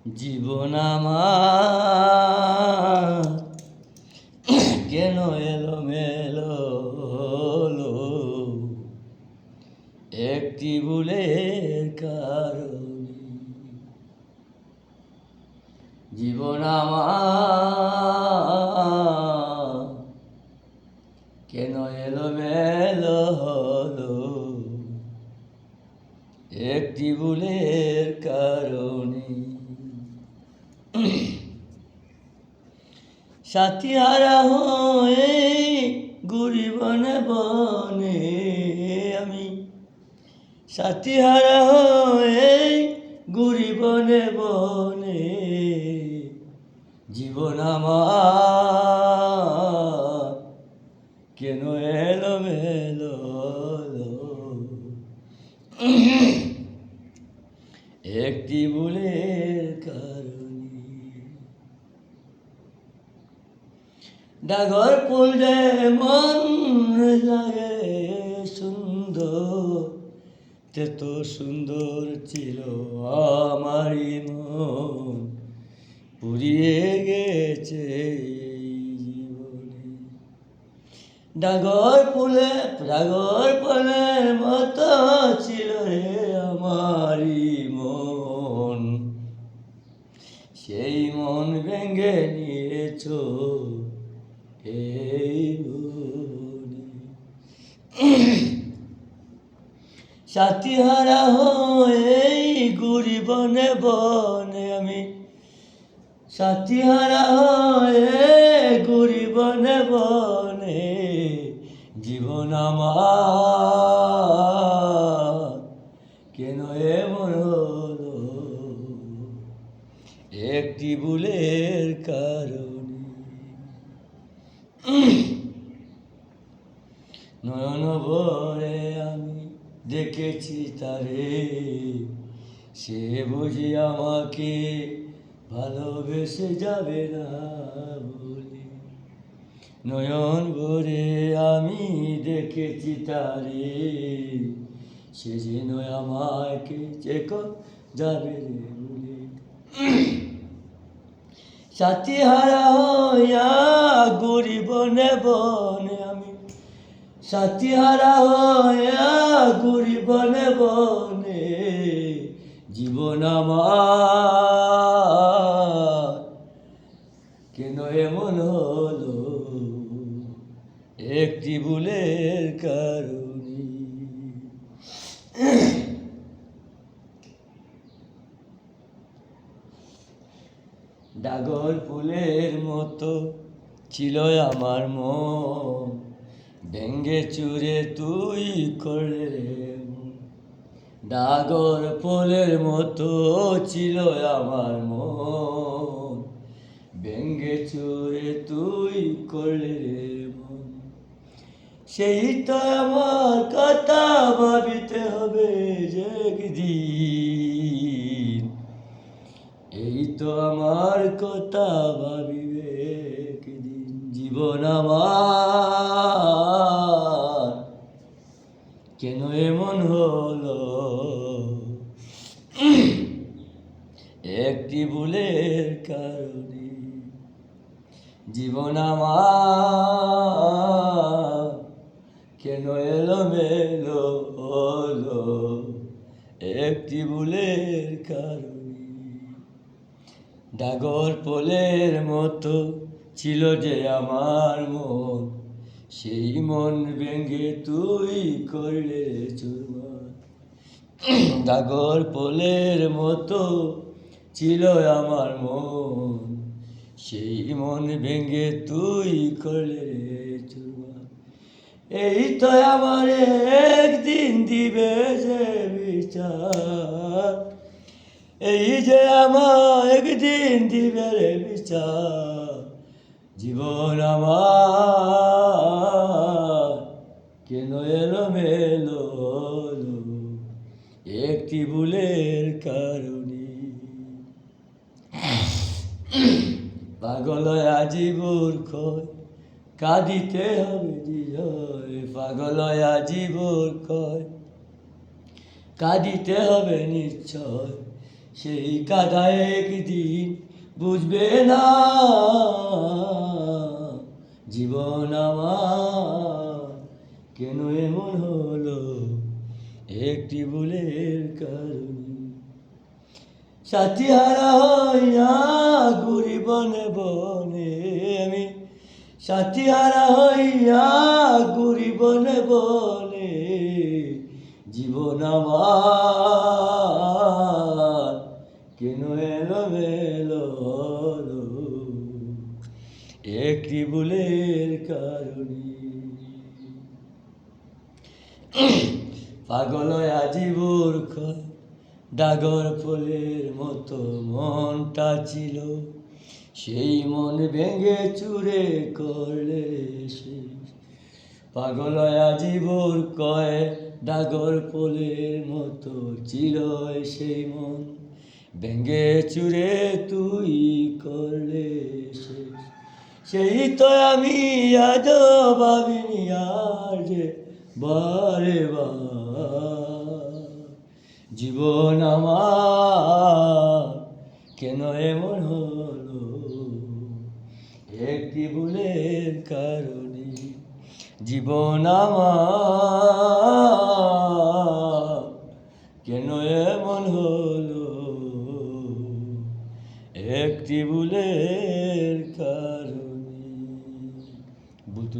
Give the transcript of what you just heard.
জীবন আমার কেন এলোমেলো হলো একটি ভুলের কারণে। জীবন আমার কেন এলোমেলো হলো একটি ভুলের কারণে। সাথী হারা হয়ে ঘুরি বনে বনে আমি, সাথী হারা হয়ে ঘুরি বনে বনে। জীবন আমার কেন এলোমেলো হলো একটি ভুলের কারণে। ডাগর ফুল যেমন লাগে সুন্দর, তেত সুন্দর ছিল আমারই মন, পুড়িয়ে গেছে জীবনে। ডাগর ফুলের মতো ছিল রে আমারই মন, সেই মন ভেঙে নিয়েছো এই বনে। সাথী হারা হয়ে ঘুরি বনে বনে আমি, সাথী হারা হয়ে ঘুরি বনে বনে। জীবন আমার কেন এমন হলো একটি ভুলের কারণে। নয়ন ভরে আমি দেখেছি তারে, সে বুঝি আমাকে ভালোবেসে যাবে না বলে। নয়ন ভরে আমি দেখেছি তারে, সে যেন আমাকে চেকো যাবে রে বলে। সাথী হারা হইয়া ঘুরি বনে বনে আমি, সাথী হারা হইয়া ঘুরি বনে বনে। জীবন আমার কেন এমন হলো একটি ভুলের কারণে। ডাগর ফুলের মতো ছিল আমার মন, ভেঙ্গে চুরে তুই করলে রে মন। ডাগর ফুলের মতো ছিল আমার মন, ভেঙ্গে চুরে তুই করলে রে মন। সেই তো আমার কথা ভাবিতে হবে যে একদিন, এই তো আমার কথা ভাবিবে একদিন। জীবন আমার কেন এমন হলো একটি ভুলের কারণে। জীবন আমার কেন এলোমেলো হলো একটি ভুলের কারণে। ডাগর ফুলের মতো ছিল যে আমার মন, সেই মন ভেঙে তুই করলে চুরমার। ডাগর ফুলের মতো ছিল আমার মন, সেই মন ভেঙে তুই করলে চুরমার। এই তো আমার একদিন দিবে যে বিচার, এই যে আমার একদিন দিবে রে বিচার। জীবন আমার কেন এলোমেলো হলো একটি ভুলের কারণে। পাগল আজি মূর্খ কাঁদিতে হবে বিজয়, পাগল আজি মূর্খ কাঁদিতে হবে নিশ্চয়। সেই কাদা একদিন বুঝবে না জীবন আমার কেন এমন হলো একটি ভুলের কারণে। সাথী হারা হইয়া ঘুরি বনে বনে আমি, সাথী হারা হইয়া ঘুরি বনে বনে জীবন আমার কেন এলোমেলো হলো একটি ভুলের কারণে। পাগল আজি মূর্খ ডাগর ফুলের মতো মনটা ছিল, সেই মন ভেঙে চুরে করলে শেষ। পাগল আজি মূর্খ ডাগর ফুলের মতো ছিল সেই মন, ভেঙে চুরে তুই করলে শেষ। সেই তো আমি আজ ভাবিনি আর যে বারে বার জীবন আমার কেন এমন হলো একটি ভুলের কারণে। জীবন আমার কেন এমন হলো একটি ভুলের কারণে। বলতে